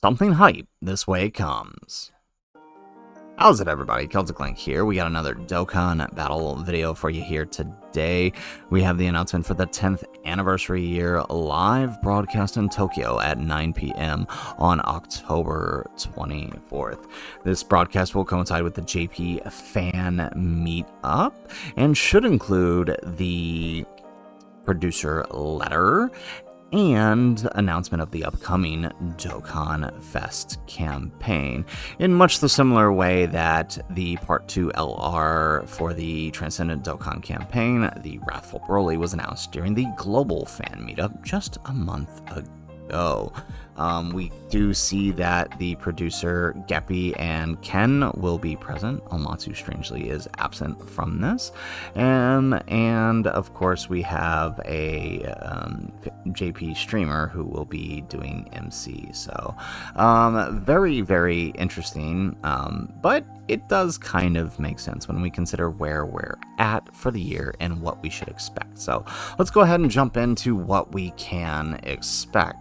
Something hype this way comes. How's it, everybody? Celtic Link here. We got another Dokkan Battle video for you here today. We have the announcement for the 10th anniversary year live broadcast in Tokyo at 9 p.m. on October 24th. This broadcast will coincide with the JP fan meetup and should include the producer letter and announcement of the upcoming Dokkan Fest campaign, in much the similar way that the Part 2 LR for the Transcendent Dokkan campaign, the Wrathful Broly, was announced during the Global Fan Meetup just a month ago. We do see that the producer Geppy and Ken will be present. Omatsu, strangely, is absent from this. And of course, we have a JP streamer who will be doing MC. So, very, very interesting. But it does kind of make sense when we consider where we're at for the year and what we should expect. So let's go ahead and jump into what we can expect.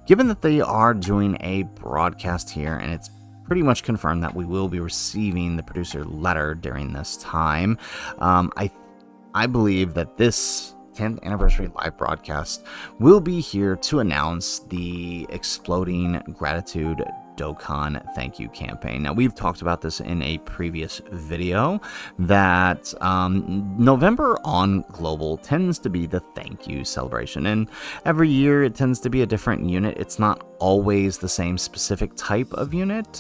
Given that they are doing a broadcast here, and it's pretty much confirmed that we will be receiving the producer letter during this time, I believe that this 10th anniversary live broadcast will be here to announce the Exploding Gratitude Dokkan Thank You campaign. Now, we've talked about this in a previous video, that November on Global tends to be the thank you celebration, and every year it tends to be a different unit. It's not always the same specific type of unit.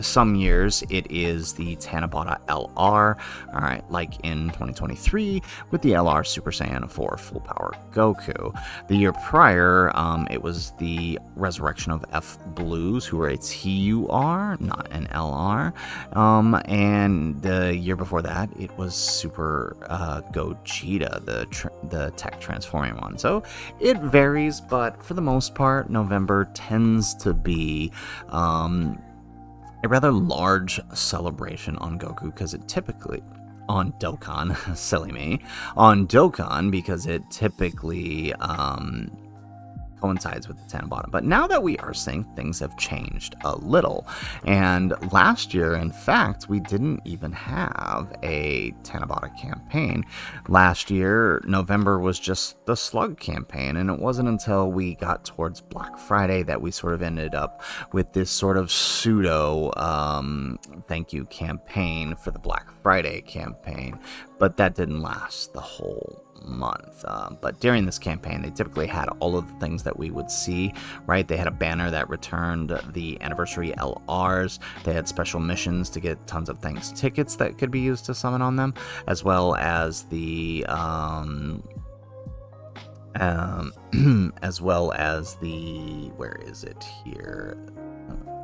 Some years it is the Tanabata LR, alright, like in 2023 with the LR Super Saiyan 4 Full Power Goku. The year prior, it was the resurrection of F Blues, who were a TUR, not an LR. And the year before that, it was Super Gogeta, the tech transforming one. So it varies, but for the most part, November tends to be a rather large celebration on Goku, because it typically on Dokkan, silly me, on Dokkan, because it typically coincides with the Tanabata. But now that we are seeing, things have changed a little. And last year, in fact, we didn't even have a Tanabata campaign. Last year, November was just the Slug campaign, and it wasn't until we got towards Black Friday that we sort of ended up with this sort of pseudo thank you campaign for the Black Friday campaign. But that didn't last the whole month. But during this campaign, they typically had all of the things that we would see, right? They had a banner that returned the anniversary LRs. They had special missions to get tons of thanks tickets that could be used to summon on them, as well as the where is it here?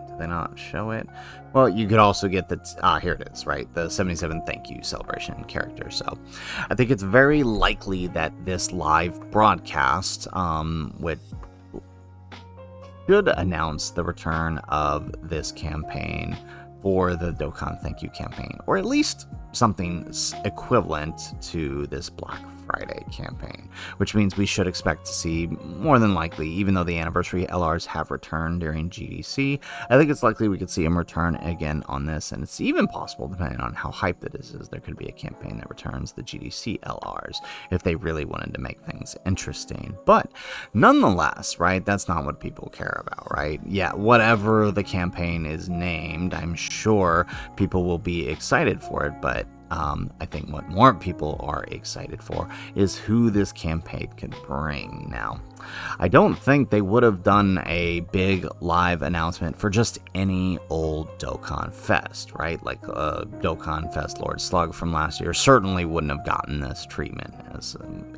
Did they not show it? Well, you could also get the, here it is, right? The 77 thank you celebration character. So I think it's very likely that this live broadcast should announce the return of this campaign for the Dokkan Thank You campaign, or at least something equivalent to this Black Friday campaign, which means we should expect to see, more than likely, even though the anniversary LRs have returned during GDC, I think it's likely we could see them return again on this, and it's even possible, depending on how hyped it is, there could be a campaign that returns the GDC LRs if they really wanted to make things interesting. But nonetheless, right, that's not what people care about, right? Yeah, whatever the campaign is named, I'm sure people will be excited for it, but I think what more people are excited for is who this campaign can bring. Now, I don't think they would have done a big live announcement for just any old Dokkan Fest, right? Like Dokkan Fest Lord Slug from last year certainly wouldn't have gotten this treatment, as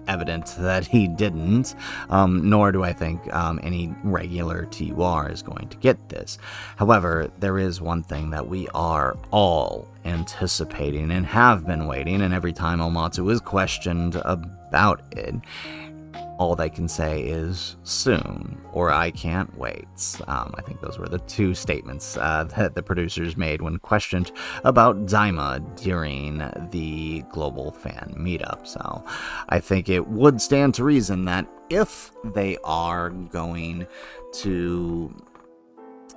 evident that he didn't, nor do I think any regular TUR is going to get this. However, there is one thing that we are all anticipating and have been waiting, and every time Omatsu is questioned about it, all they can say is soon, or I can't wait. I think those were the two statements that the producers made when questioned about Daima during the Global Fan Meetup. So I think it would stand to reason that if they are going to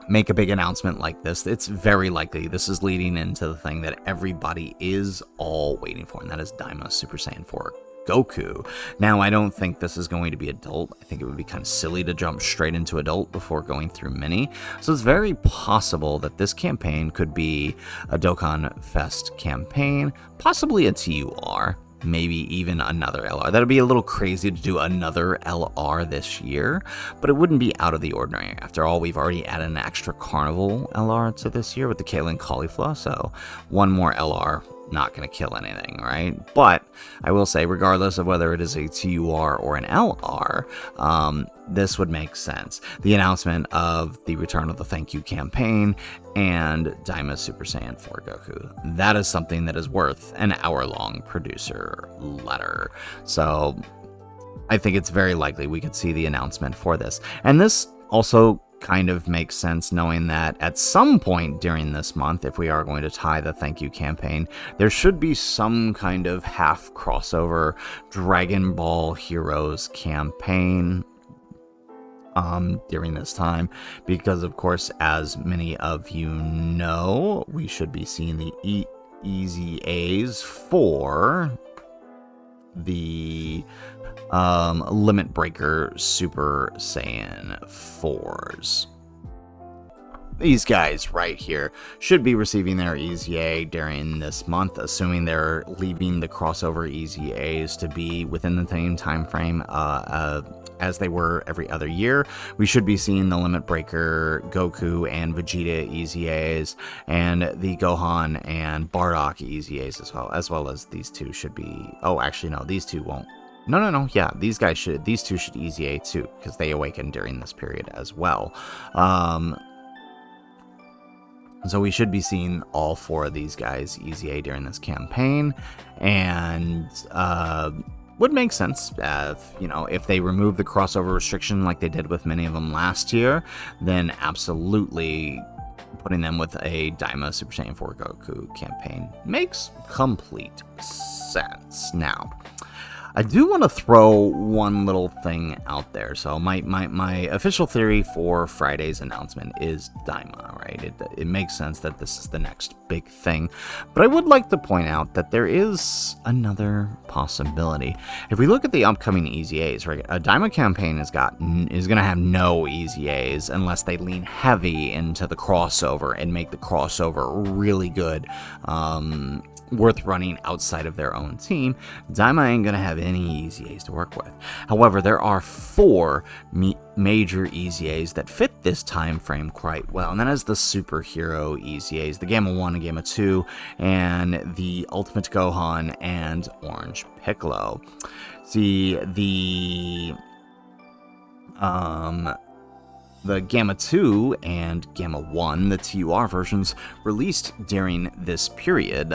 make a big announcement like this, it's very likely this is leading into the thing that everybody is all waiting for, and that is Daima Super Saiyan 4 Goku. Now, I don't think this is going to be adult. I think it would be kind of silly to jump straight into adult before going through mini. So it's very possible that this campaign could be a Dokkan Fest campaign, possibly a TUR, maybe even another LR. That'd be a little crazy to do another LR this year, but it wouldn't be out of the ordinary. After all, we've already added an extra Carnival LR to this year with the Kalen Caulifla, so one more LR, not going to kill anything, right? But I will say, regardless of whether it is a TUR or an LR, this would make sense. The announcement of the return of the Thank You campaign and Daima Super Saiyan 4 Goku. That is something that is worth an hour-long producer letter. So I think it's very likely we could see the announcement for this. And this also kind of makes sense, knowing that at some point during this month, if we are going to tie the Thank You campaign, there should be some kind of half crossover Dragon Ball Heroes campaign during this time, because of course, as many of you know, we should be seeing the Easy A's for the Limit Breaker Super Saiyan 4s. These guys right here should be receiving their Easy A during this month, assuming they're leaving the crossover Easy A's to be within the same time frame as they were every other year. We should be seeing the Limit Breaker Goku and Vegeta Easy A's, and the Gohan and Bardock Easy A's as well as these two should be. Oh, actually, no, these two won't. No. Yeah, these two should Easy A too, because they awaken during this period as well. So we should be seeing all four of these guys Easy A during this campaign, and would make sense if they remove the crossover restriction like they did with many of them last year, then absolutely putting them with a Daima Super Saiyan 4 Goku campaign makes complete sense. Now, I do want to throw one little thing out there. So my official theory for Friday's announcement is Daima, right? It makes sense that this is the next big thing. But I would like to point out that there is another possibility. If we look at the upcoming Easy A's, right? A Daima campaign is going to have no Easy A's unless they lean heavy into the crossover and make the crossover really good. Worth running outside of their own team. Daima ain't gonna have any Easy A's to work with. However, there are four major Easy A's that fit this time frame quite well, and that is the superhero Easy A's, the Gamma 1 and Gamma 2, and the Ultimate Gohan and Orange Piccolo. See, the Gamma 2 and Gamma 1, the TUR versions, released during this period,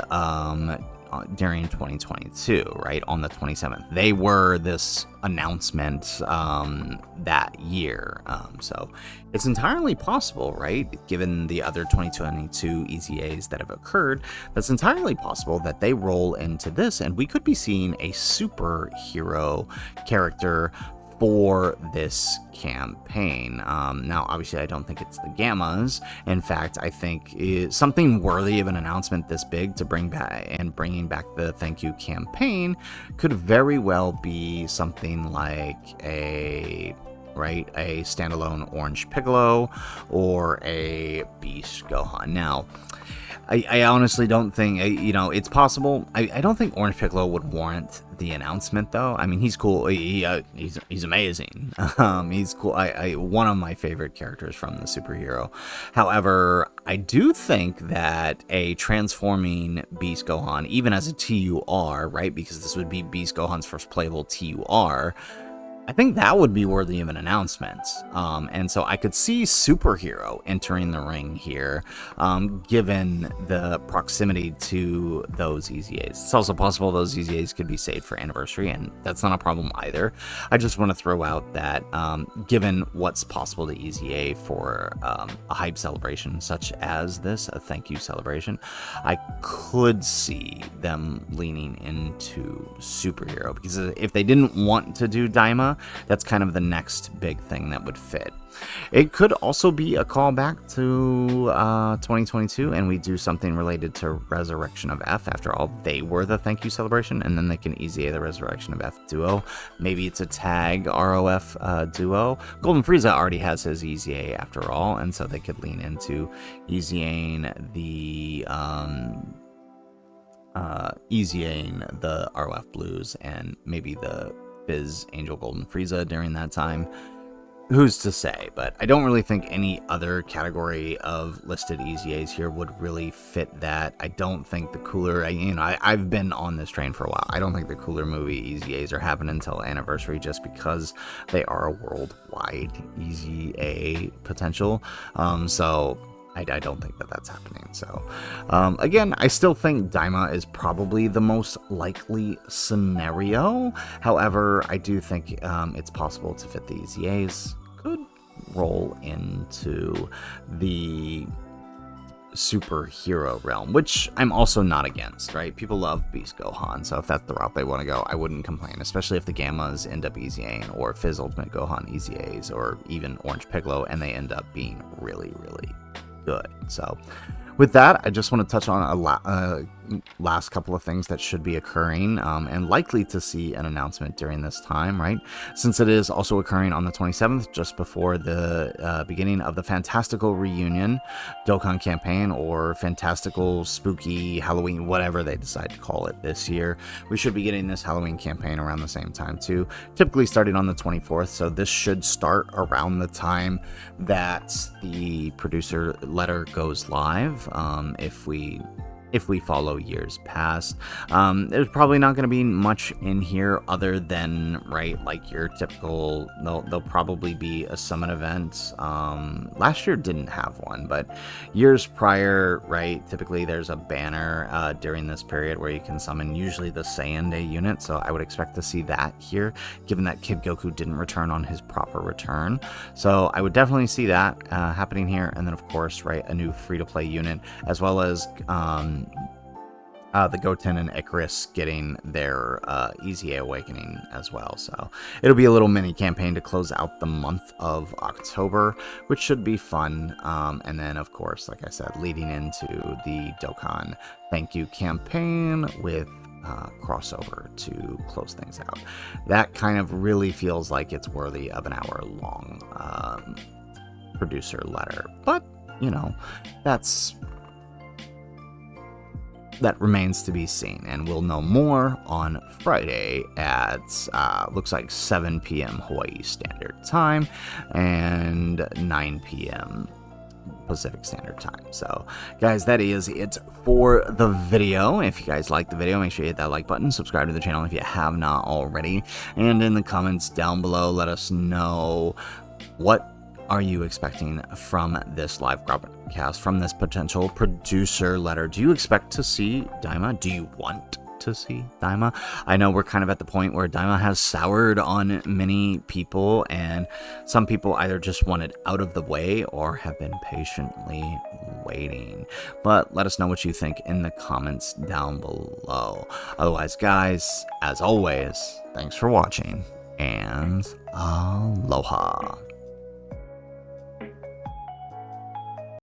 during 2022, right, on the 27th. They were this announcement that year. So it's entirely possible, right, given the other 2022 Easy A's that have occurred, that's entirely possible that they roll into this, and we could be seeing a superhero character for this campaign. Now, obviously, I don't think it's the Gammas. In fact, I think something worthy of an announcement this big to bringing back the Thank You campaign could very well be something like a standalone Orange Piccolo or a Beast Gohan. Now, I honestly don't think, it's possible. I don't think Orange Piccolo would warrant the announcement, though. I mean, he's cool. He's amazing. He's cool. One of my favorite characters from the superhero. However, I do think that a transforming Beast Gohan, even as a TUR, right, because this would be Beast Gohan's first playable TUR, I think that would be worthy of an announcement. And so I could see superhero entering the ring here, given the proximity to those Easy A's. It's also possible those Easy A's could be saved for anniversary, and that's not a problem either. I just want to throw out that given what's possible to Easy A for a hype celebration such as this, a thank you celebration, I could see them leaning into superhero, because if they didn't want to do Daima, Frieza. That's kind of the next big thing that would fit. It could also be a callback to 2022, and we do something related to Resurrection of F. After all, they were the thank you celebration, and then they can easy the Resurrection of F duo. Maybe it's a tag ROF duo. Golden Frieza already has his EZA after all, and so they could lean into easying the ROF Blues and maybe the Fizz Angel Golden Frieza during that time. Who's to say? But I don't really think any other category of listed EZAs here would really fit that. I don't think the cooler, I've been on this train for a while. I don't think the cooler movie EZAs are happening until Anniversary, just because they are a worldwide EZA potential. So I don't think that that's happening. So, again, I still think Daima is probably the most likely scenario. However, I do think it's possible to fit the EZAs. Could roll into the superhero realm, which I'm also not against, right? People love Beast Gohan, so if that's the route they want to go, I wouldn't complain, especially if the Gammas end up EZAing, or Fizz Ultimate Gohan EZAs, or even Orange Piccolo, and they end up being really, really good. So with that, I just want to touch on a last couple of things that should be occurring and likely to see an announcement during this time, right? Since it is also occurring on the 27th, just before the beginning of the Fantastical Reunion Dokkan campaign, or Fantastical Spooky Halloween, whatever they decide to call it this year. We should be getting this Halloween campaign around the same time too, typically starting on the 24th, so this should start around the time that the producer letter goes live. If we follow years past, there's probably not going to be much in here other than, right, like your typical, there'll probably be a summon event. Last year didn't have one, but years prior, right, typically there's a banner during this period where you can summon usually the Saiyan Day unit, so I would expect to see that here, given that Kid Goku didn't return on his proper return. So I would definitely see that happening here, and then of course, right, a new free-to-play unit, as well as the Goten and Icarus getting their EZA Awakening as well. So it'll be a little mini campaign to close out the month of October, which should be fun. And then, of course, like I said, leading into the Dokkan Thank You campaign with crossover to close things out. That kind of really feels like it's worthy of an hour-long producer letter. But, you know, that remains to be seen, and we'll know more on Friday at looks like 7 p.m. Hawaii Standard Time and 9 p.m. Pacific Standard Time. So guys, that is it for the video. If you guys like the video, make sure you hit that like button, subscribe to the channel if you have not already, and in the comments down below, let us know what are you expecting from this live broadcast, from this potential producer letter. Do you expect to see Daima? Do you want to see Daima? I know we're kind of at the point where Daima has soured on many people, and some people either just want it out of the way or have been patiently waiting. But let us know what you think in the comments down below. Otherwise, guys, as always, thanks for watching, and aloha.